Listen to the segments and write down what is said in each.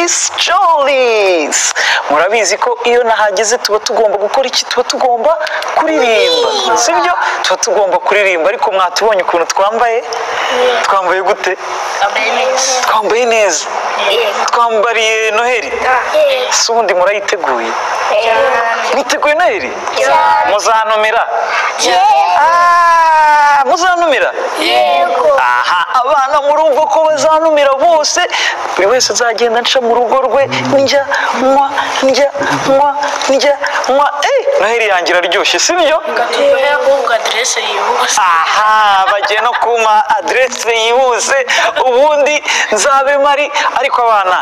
Miss Jollies. Murabizi ko iyo nahageze tuba tugomba gukora iki? Tuba tugomba kuririmba, sibyo? Tuba tugomba kuririmba, ariko mwatubonye ukuntu twambaye? Twambaye gute? Twambaye neza. Twambariye Noheli. Si ubundi murayiteguye? Mwiteguye Noheli? Muzanumira? Muzanumira? Yego. Aha, abana murumva ko bazanumira bose, buri wese azagenda nca mu rugo rwe, njya nywa. Noheli yanjye iraryoshye, sibyo? Adresse yihuse. Aha, bagiye no kuma adresse yihuse, ubundi nzabe mari. Ariko abana,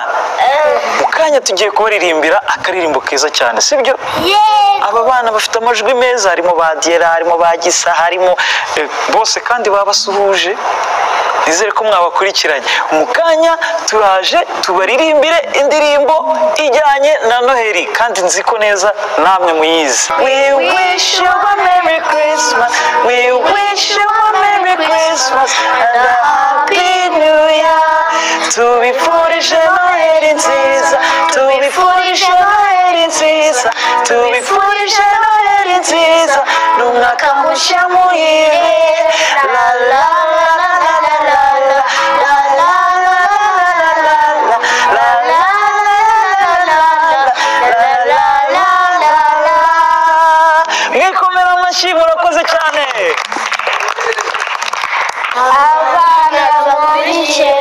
mu kanya tugiye kubaririmbira akaririmbo keza cyane, sibyo? Aba bana bafite amajwi meza, harimo ba Diera, harimo ba Gisa, harimo bose kandi babasuhuje. Nizere ko mwabakurikiranye. Mu kanya turaje tubaririmbire indirimbo ijyanye na Noheli, kandi nzi ko neza namwe muyizi. We wish you a Merry Christmas, we wish you a Merry Christmas and a Happy New Year. Tubifurije Noheli nziza, tubifurije Noheli nziza, tubifurije Noheli nziza, n'umwaka mushya muhire. La la mwikomera amashyi, murakoze cyane. Abana bakurikiye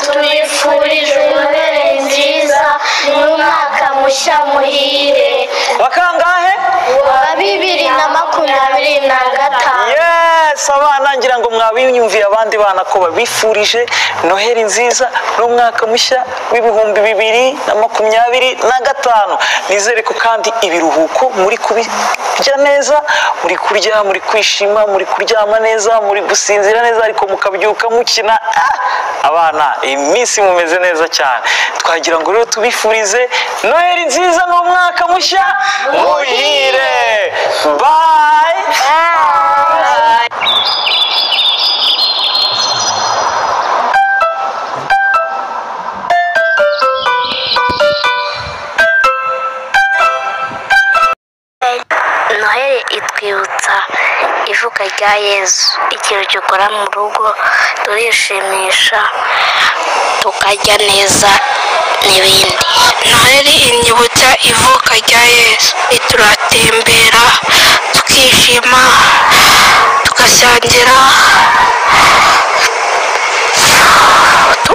tubifurije Noheli nziza n'umwaka mushya muhire. Wakangahe? Wa 2025. Yes, abana ngira ngo mwabinyumviye abandi bana ko babifurije Noheli nziza n'umwaka mushya w'ibihumbi 2025. Nizere ko kandi ibiruhuko muri kubirya neza, muri kurya, muri kwishima, muri kuryama neza, muri gusinzira neza, ariko mukabyuka mukina. Abana iminsi mumeze neza cyane. Twagira ngo rero tubifurize Noheli nziza n'umwaka mushya muhire. Bye. Noheli itwibutsa ivuka rya Yesu. Ikintu dukora mu rugo turishimisha, tukarya neza n'ibindi. Noheli inyibutsa ivuka rya Yesu. Turatembera, tukishima, tugasangira,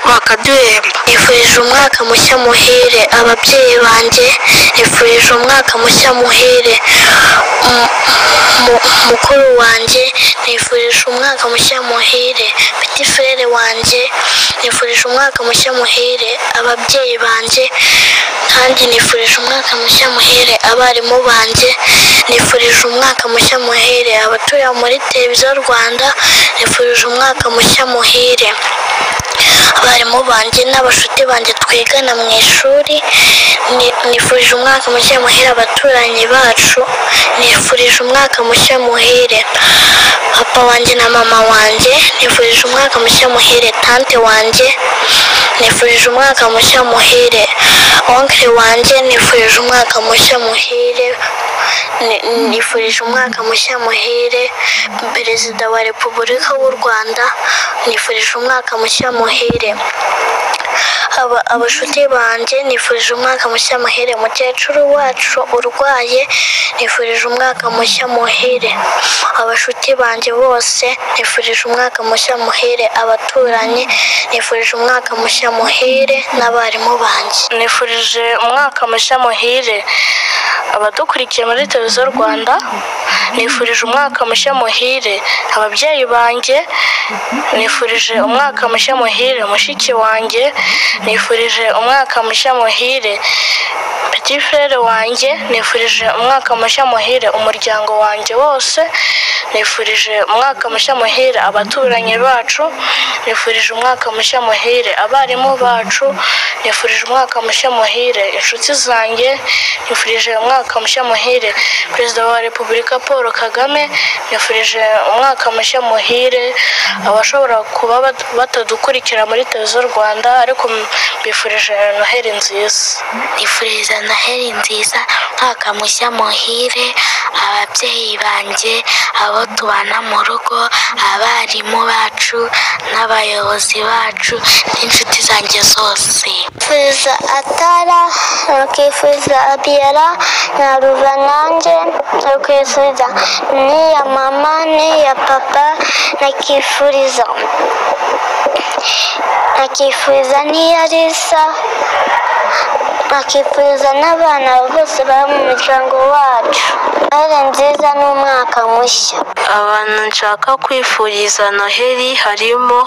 bakaduhemba. Nifurije umwaka mushya muhire ababyeyi banjye, nifurije umwaka mushya muhire mukuru wanjye, nifurije umwaka mushya muhire petit frere wanjye, nifurije umwaka mushya muhire ababyeyi banjye, kandi nifurije umwaka mushya muhire abarimu banjye, nifurije umwaka mushya muhire abatuye muri televiziyo Rwanda, nifurije umwaka mushya muhire abarimu banjye n'abashuti banjye twigana mu ishuri, nifurije umwaka mushya muhire abaturanyi bacu, nifurije umwaka mushya muhire papa wanjye na mama wanjye, nifurije umwaka mushya muhire tante wanjye, nifurije umwaka mushya muhire onkle wanjye, nifurije umwaka mushya muhire, nifurije umwaka mushya muhire perezida wa Repubulika w'u Rwanda, nifurije umwaka mushya muhire abashuti banjye, nifurije umwaka mushya muhire mukecuru wacu urwaye, nifurije umwaka mushya muhire abashuti banjye bose, nifurije umwaka mushya muhire abaturanyi, nifurije umwaka mushya muhire n'abarimu banjye. Nifurije umwaka mushya muhire abadukurikiye muri televiziyo Rwanda, nifurije umwaka mushya muhire ababyeyi banjye, nifurije umwaka mushya muhire mushiki wanjye, nifurije umwaka mushya muhire petit frere wanjye, nifurije umwaka mushya muhire umuryango wanjye wose, nifurije umwaka mushya muhire abaturanyi bacu, nifurije umwaka mushya muhire abarimu bacu, nifurije umwaka mushya muhire inshuti zanjye, nifurije umwaka mushya muhire Perezida wa Repubulika Paul Kagame, nifurije umwaka mushya muhire abashobora kuba batadukurikira muri televiziyo Rwanda ariko mbifurije Noheli nziza. nifuriza Noheli nziza, umwaka mushya muhire ababyeyi banjye, abo tubana mu rugo, abarimu bacu n'abayobozi bacu n'inshuti zanjye zose. nifuriza Atara, nakifuriza Abiera na Ruva, nanjye nakifuriza n'iya mama n'iya papa, nakifuriza n'iya Lisa, nakifuriza n'abana bose bari mu muryango wacu Noheli nziza n'umwaka mushya. Abantu nshaka kwifuriza Noheli harimo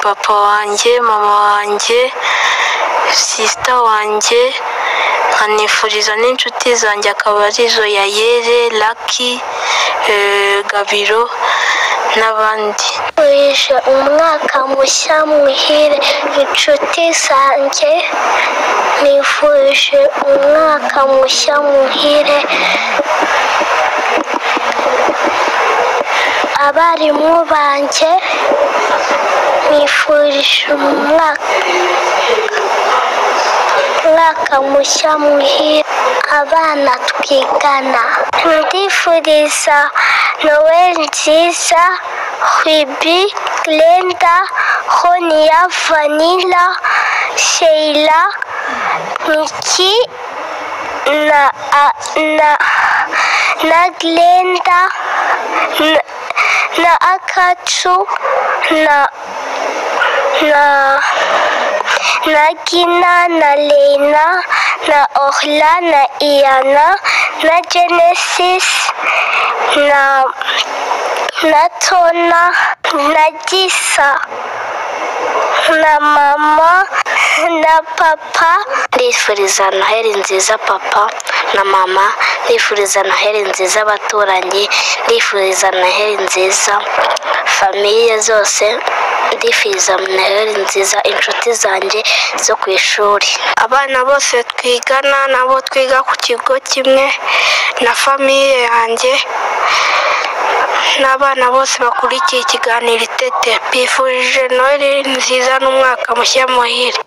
papa wanjye, mama wanjye, sisita wanjye, nkanifuriza n'inshuti zanjye akaba arizo Yayere, Lucky, Gabiro n'abandi. nifurije umwaka mushya muhire inshuti zanjye, nifurije umwaka mushya muhire abarimu banjye, nifurije umwaka mushya muhire abana twigana. ndifuriza Noheli nziza Ruby, Glenda, Ronia, Vanilla, Sheila, Miki na Glenda na Akatsu na Gina na Lena na Orla na Iana na Genesis na Tona na Gisa na mama na papa. ndifuriza Noheli nziza papa na mama, ndifuriza Noheli nziza abaturanyi, ndifuriza Noheli nziza famiye zose, ndifuriza Noheli nziza inshuti zanjye zo ku ishuri, abana bose twigana nabo twiga ku kigo kimwe na famiye yanjye n'abana bose bakurikiye ikiganiro Itete. Bifurije Noheli nziza n'umwaka mushya muhire.